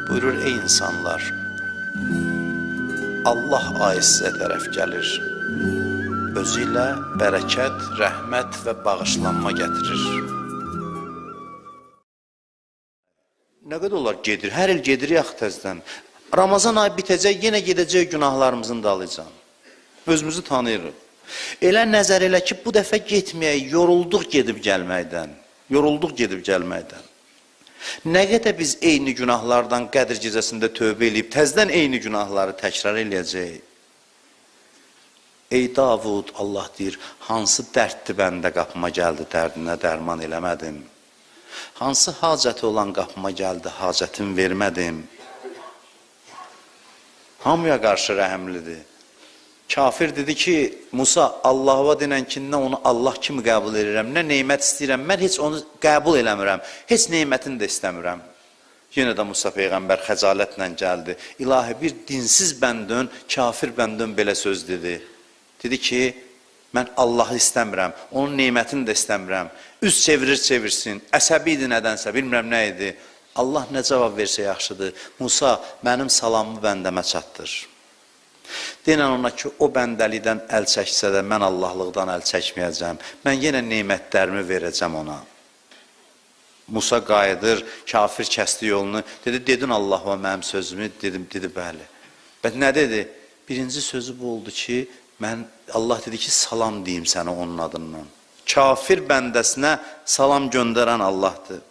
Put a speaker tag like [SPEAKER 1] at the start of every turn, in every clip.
[SPEAKER 1] Buyurur, ey insanlar, Allah ayı sizə tərəf gəlir. Özü ilə bərəkət, rəhmət və bağışlanma gətirir. Nə qədər olar gedir? Hər il gedir yaxı təzdən. Ramazan ayı bitəcək, yenə gedəcək günahlarımızın dalıcan. Özümüzü tanıyırıq. Elə nəzər elə ki, bu dəfə getməyək, yorulduq gedib gəlməkdən. Yorulduq gedib gəlməkdən. Nə qədər biz eyni günahlardan Qədr gecəsində tövbə edib, təzdən eyni günahları təkrar eləyəcəyik. Ey Davud, Allah deyir, hansı dərddir bəndə qapıma gəldi, dərdinə dərman eləmədim. Hansı hacəti olan qapıma gəldi, hacətimi vermədim. Hamıya qarşı rəhəmlidir. Kafir dedi ki, Musa, Allah'a denənkindən onu Allah kimi qəbul edirəm, nə neymət istəyirəm, mən heç onu qəbul eləmirəm, heç neymətini də istəmirəm. Yenə də Musa Peyğəmbər xəcalətlə gəldi. İlahi, bir dinsiz bəndön, kafir bəndön belə söz dedi. Dedi ki, mən Allah'ı istəmirəm, onun neymətini də istəmirəm. Üz çevirir, çevirsin, əsəbi idi nədənsə, bilmirəm nə idi. Allah nə cavab versə yaxşıdır. Musa, mənim salamımı bəndəmə çatdır. Denən ona ki, o bəndəlikdən əl çəksə də mən Allahlıqdan əl çəkməyəcəm. Mən yenə neymətlərimi verəcəm ona. Musa qayıdır, kafir kəsdi yolunu. Dedi, dedin Allah'a mənim sözümü? Dedim, dedi, bəli. Bəs nə dedi? Birinci sözü bu oldu ki, Allah dedi ki, salam deyim sənə onun adından. Kafir bəndəsinə salam göndərən Allahdır.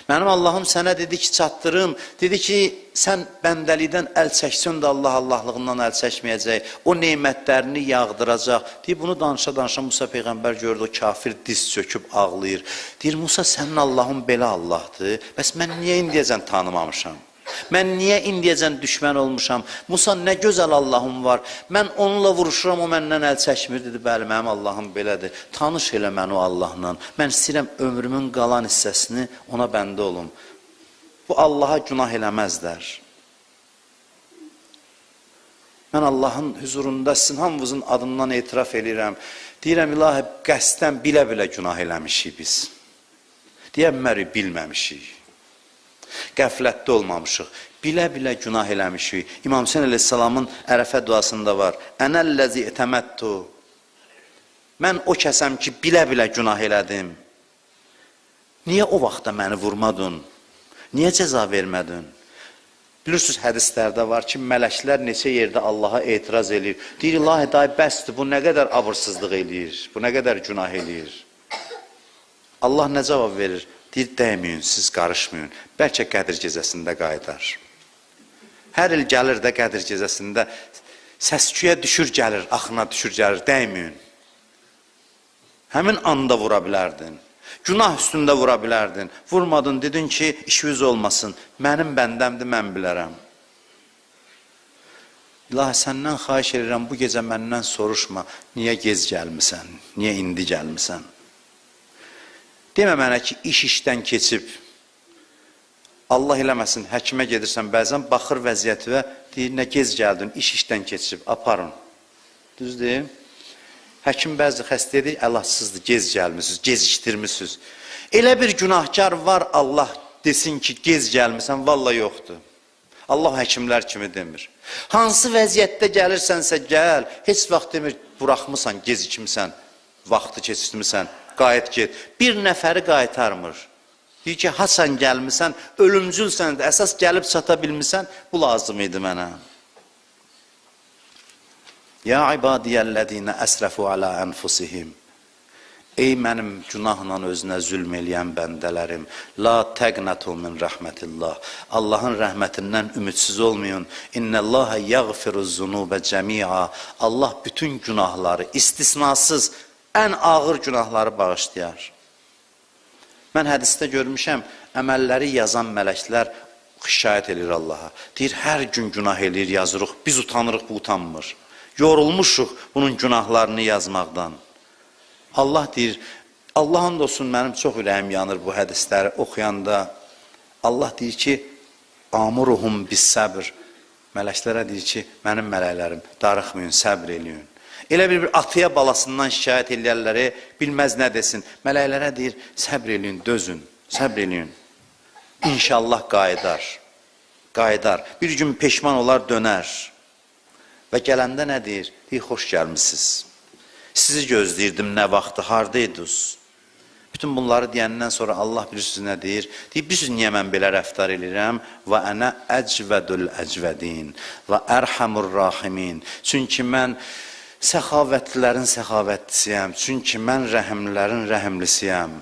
[SPEAKER 1] Mənim Allahım sənə dedi ki, çatdırım, dedi ki, sən bəndəlikdən əl çəksin də Allah Allahlığından əl çəkməyəcək, o neymətlərini yağdıracaq. Deyir, bunu danışa-danışa Musa Peyğəmbər gördü, o kafir diz çöküb ağlayır. Deyir, Musa, sənin Allahın belə Allahdır, bəs mən niyə indiyəcən tanımamışam? Mən niyə indiyəcən düşmən olmuşam? Musa, nə gözəl Allahım var, mən onunla vuruşuram, o məndən əl çəkmir, dedi, bəli, mənim Allahım belədir. Tanış elə mən o Allahla, mən istəyirəm ömrümün qalan hissəsini ona bəndə olum. Bu Allaha günah eləməzlər. Mən Allahın huzurunda sizin hamınızın adından etiraf edirəm. Deyirəm, ilahi, qəsdən bilə-bilə günah eləmişik biz. Deyəmərik, bilməmişik. Qəflətdə olmamışıq, bilə-bilə günah eləmişik. İmam Hüseyin əleyhissalamın ərəfə duasında var. Ənəlləzi etəməttu. Mən o kəsəm ki, bilə-bilə günah elədim. Niyə o vaxtda məni vurmadın? Niyə cəza vermədin? Bilirsiniz, hədislərdə var ki, mələklər neçə yerdə Allaha etiraz edir. Deyir, ilahi, day bəsdir, bu nə qədər abırsızlıq eləyir, bu nə qədər günah eləyir. Allah nə cavab verir? Deyir, dəyməyin, siz qarışmayın, bəlkə Qədr gecəsində qaydar. Hər il gəlir də Qədr gecəsində, səsküyə düşür gəlir, axına düşür gəlir, dəyməyin. Həmin anda vura bilərdin, günah üstündə vura bilərdin, vurmadın, dedin ki, işiniz olmasın, mənim bəndəmdir, mən bilərəm. İlahi, səndən xahiş edirəm, bu gecə məndən soruşma, niyə gec gəlmisən, niyə indi gəlmisən? Demə mənə ki, iş işdən keçib, Allah eləməsin, həkimə gedirsən, bəzən baxır vəziyyətivə, deyir, nə gez gəldin, iş işdən keçib, aparın. Düzdür? Həkim bəzi xəstə edir, əlacsızdır, gez gəlmişsiniz, gecikdirmişsiniz. Elə bir günahkar var, Allah desin ki, gez gəlmirsən, valla yoxdur. Allah həkimlər kimi demir. Hansı vəziyyətdə gəlirsənsə gəl, heç vaxt demir, buraxmısan, gecikmirsən, vaxtı keçirmirsən, qayıt get. Bir nəfəri qaytarmır. Deyir ki, hasan gəlmirsən, ölümcülsən, əsas gəlib çata bilmirsən, bu lazım idi mənə. Ya ibadiyyəllədinə əsrəfu alə ənfusihim. Ey mənim günahla özünə zülm eləyən bəndələrim, la təqnətu min rəhmətillah. Allahın rəhmətindən ümidsiz olmayın. İnnəlləhə yəğfiruz zunubə cəmi'a. Allah bütün günahları, istisnasız, ən ağır günahları bağışlayar. Mən hədisdə görmüşəm, əməlləri yazan mələklər şikayət edir Allaha. Deyir, hər gün günah edir, yazırıq, biz utanırıq, bu utanmır. Yorulmuşuq bunun günahlarını yazmaqdan. Allah deyir, Allahın olsun, mənim çox ürəyim yanır bu hədisləri oxuyanda. Allah deyir ki, amuruhum bis səbr. Mələklərə deyir ki, mənim mələklərim, darıxmayın, səbr eləyin. Elə bir atıya balasından şikayət eləyərləri, bilməz nə desin. Mələklərə deyir, səbr eləyin, dözün, səbr eləyin. İnşallah qayıdar. Qaydar. Bir gün peşman olar, dönər. Və gələndə nə deyir? Deyir, xoş gəlmişsiniz. Sizi gözləyirdim, nə vaxtı, hardaydınız? Bütün bunları deyəndən sonra Allah bilirsiniz nə deyir? Deyir, bilirsiniz niyə mən belə rəftar edirəm? Və ənə əcvədül əcvədin və ərhamur rahimin. Çünki mən səxavətlilərin səxavətlisiyəm. Çünki mən rəhimlilərin rəhimlisiyəm.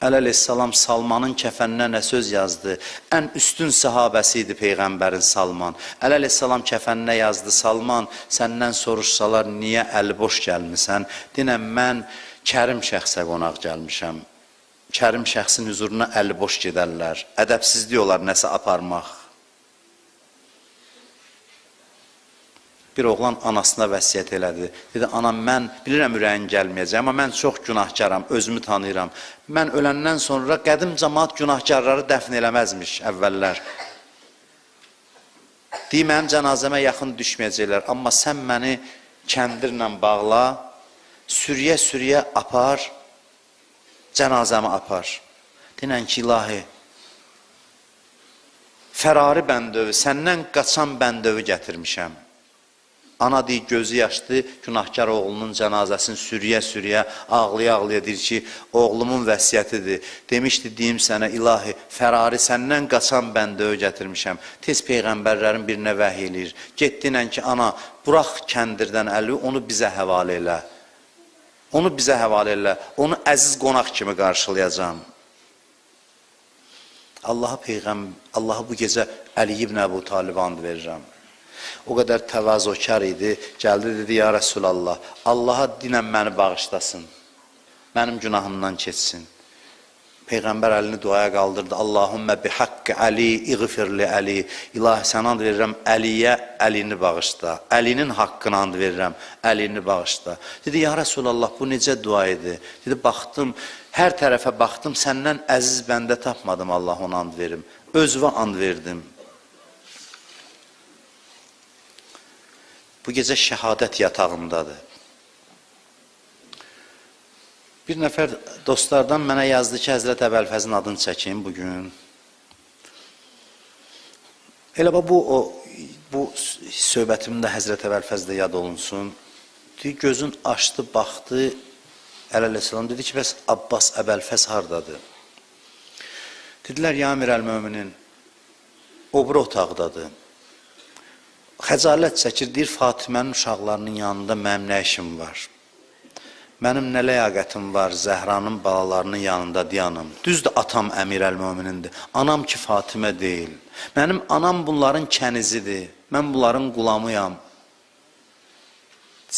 [SPEAKER 1] Əleyhissalam Salmanın kəfəninə nə söz yazdı? Ən üstün səhabəsi idi Peyğəmbərin Salman. Əleyhissalam kəfəninə yazdı, Salman, səndən soruşsalar, niyə əliboş gəlmisən? Dinən, mən kərim şəxsə qonaq gəlmişəm. Kərim şəxsin huzuruna əliboş gedərlər. Ədəbsizlik olar nəsə aparmaq. Bir oğlan anasına vəsiyyət elədi. Dedi, anam, mən bilirəm ürəyin gəlməyəcək, amma mən çox günahkaram, özümü tanıyıram. Mən öləndən sonra qədim cəmaat günahkarları dəfn eləməzmiş əvvəllər. Deyir, mənim cənazəmə yaxın düşməyəcəklər, amma sən məni kəndirlə bağla, sürüyə-sürüyə apar, cənazəmi apar. Dinən ki, ilahi, fərari bəndövü, səndən qaçan bəndövü gətirmişəm. Ana deyir, gözü yaşdı, günahkar oğlunun cənazəsini sürüyə-sürüyə, ağlaya-ağlaya deyir ki, oğlumun vəsiyyətidir. Demişdi, deyim sənə, ilahi, fərari səndən qaçan bəndövü gətirmişəm. Tez Peyğəmbərlərin birinə vəhiy eləyir. Getdinən ki, ana, burax kəndirdən əli, onu bizə həvalə elə. Onu bizə həvalə elə. Onu əziz qonaq kimi qarşılayacam. Allah'a bu gecə Əli ibn Əbu Talib and verirəm. O qədər təvazökar idi, gəldi, dedi, ya Rəsulallah, Allaha dinən məni bağışlasın, mənim günahımdan keçsin. Peyğəmbər əlini duaya qaldırdı, Allahümmə bi haqqı Əli, iğfirli Əli, ilahi sən and verirəm, Əliyə əlini bağışla, Əlinin haqqını and verirəm, əlini bağışla. Dedi, ya Rəsulallah, bu necə dua idi? Dedi, baxdım, hər tərəfə baxdım, səndən əziz bəndə tapmadım, Allah ona and verim, özvə and verdim. Bu gecə şəhadət yatağındadır. Bir nəfər dostlardan mənə yazdı ki, Həzrət Əbəlfəzin adını çəkin bugün. Elə bu söhbətimdə Həzrət Əbəlfəz də yad olunsun. Gözün açdı, baxdı, Əleyhisselam dedi ki, bəs Abbas Əbəlfəz hardadır? Dedilər, ya Əmir əl-Möminin, o biri otaqdadır. Xəcalət çəkir, deyir, Fatimənin uşaqlarının yanında mənim nə işim var? Mənim nə ləyaqətim var Zəhranın balalarının yanında dayanım. Düzdür, atam Əmir əl-Möminindir. Anam ki, Fatimə deyil. Mənim anam bunların kənizidir. Mən bunların qulamıyam.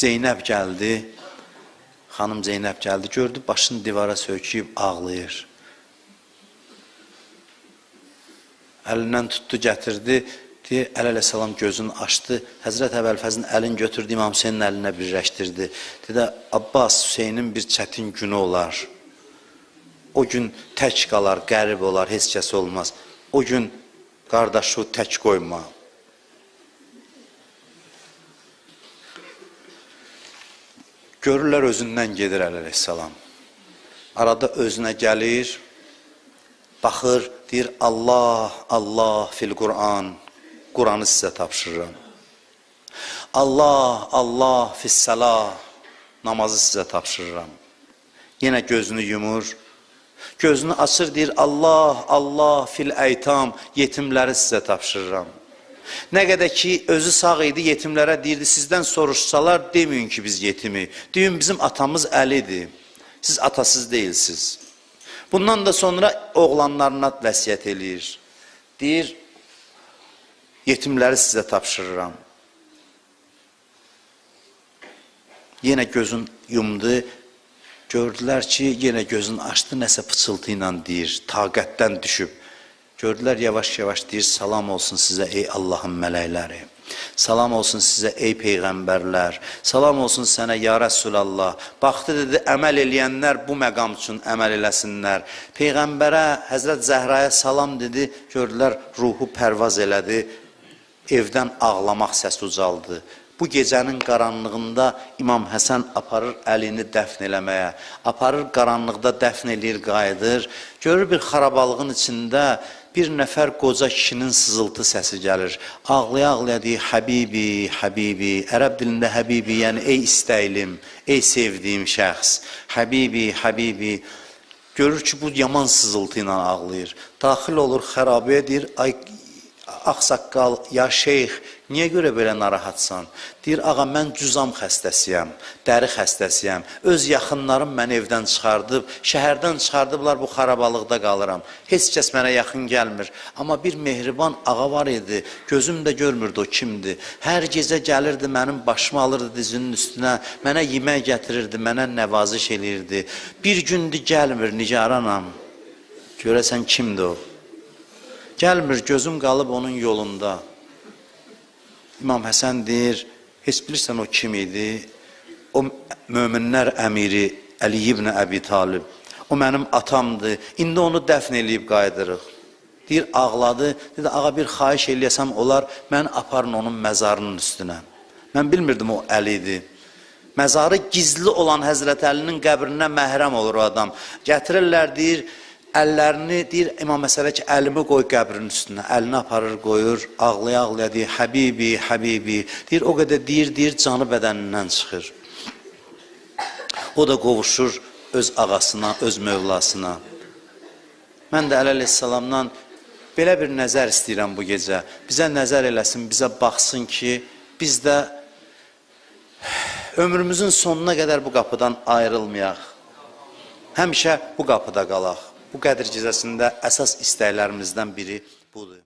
[SPEAKER 1] Zeynəb gəldi. Xanım Zeynəb gəldi. Gördü, başını divara söküyüb ağlayır. Əlindən tutdu, gətirdi. Əleyhissalam gözünü açdı, Həzrət Əbəlfəzin əlini götürdü, İmam Hüseynin əlinə birləşdirdi. Dedi, Abbas, Hüseynin bir çətin günü olar. O gün tək qalar, qərib olar, heç kəs olmaz. O gün qardaşı tək qoyma. Görürlər, özündən gedir Əleyhissalam. Arada özünə gəlir, baxır, deyir, Allah, Allah fil Qur'an. Quranı sizə tapşırıram. Allah, Allah fissəlah, namazı sizə tapşırıram. Yenə gözünü yumur, gözünü açır, deyir, Allah, Allah fil əytam, yetimləri sizə tapşırıram. Nə qədər ki, özü sağ idi, yetimlərə deyirdi, sizdən soruşsalar, deməyin ki, biz yetimi. Deyin, bizim atamız Əlidir, siz atasız deyilsiniz. Bundan da sonra oğlanlarına vəsiyyət eləyir. Deyir, yetimləri sizə tapşırıram. Yenə gözün yumdu, gördülər ki, yenə gözün açdı, nəsə pıçıltı ilə deyir, taqətdən düşüb. Gördülər, yavaş-yavaş deyir, salam olsun sizə ey Allahın mələkləri. Salam olsun sizə ey Peyğəmbərlər. Salam olsun sənə ya Rəsulallah. Baxdı, dedi, əməl eləyənlər bu məqam üçün əməl eləsinlər. Peyğəmbərə, Həzrət Zəhraya salam dedi, gördülər, ruhu pərvaz elədi. Evdən ağlamaq səsi ucaldı. Bu gecənin qaranlığında İmam Həsən aparır əlini dəfn eləməyə. Aparır qaranlıqda dəfn eləyir, qayıdır. Görür bir xarabalığın içində bir nəfər qoca kişinin sızıltı səsi gəlir. Ağlaya-ağlaya deyir, Həbibi, Həbibi. Ərəb dilində Həbibi, yəni ey istəklim, ey sevdiyim şəxs. Həbibi, Həbibi. Görür ki, bu yaman sızıltı ilə ağlayır. Daxil olur xərabəyə, deyir, ay ağsaqqal, ya şeyx, niyə görə belə narahatsan? Deyir, ağa, mən cüzam xəstəsiyəm, dəri xəstəsiyəm. Öz yaxınlarım məni evdən çıxardıb, şəhərdən çıxardıblar, bu xarabalıqda qalıram. Heç kəs mənə yaxın gəlmir. Amma bir mehriban ağa var idi, gözüm də görmürdü o kimdir. Hər gecə gəlirdi, mənim başımı alırdı dizinin üstünə, mənə yemək gətirirdi, mənə nəvaziş eləyirdi. Bir gündür gəlmir, nigaranam. Görəsən kimdir o? Gəlmir, gözüm qalıb onun yolunda. İmam Həsən deyir, heç bilirsən o kim idi? O möminlər əmiri Əli ibn Əbi Talib. O mənim atamdır, indi onu dəfn eləyib qayıdırıq. Deyir, ağladı, dedi, ağa bir xahiş eləyəsəm olar, mən aparın onun məzarının üstünə. Mən bilmirdim o Əlidir. Məzarı gizli olan Həzrət Əlinin qəbrinə məhrəm olur o adam. Gətirirlər, deyir, əllərini, deyir, İmam Məsələ ki, əlimi qoy qəbrin üstünə, əlini aparır, qoyur, ağlaya-ağlaya deyir, Həbibi, Həbibi, deyir, o qədər deyir, canı bədənindən çıxır. O da qovuşur öz ağasına, öz mövlasına. Mən də Əli əleyhissalamdan belə bir nəzər istəyirəm bu gecə. Bizə nəzər eləsin, bizə baxsın ki, biz də ömrümüzün sonuna qədər bu qapıdan ayrılmayaq. Həmişə bu qapıda qalaq. Bu Qədir gecəsində əsas istəklərimizdən biri budur.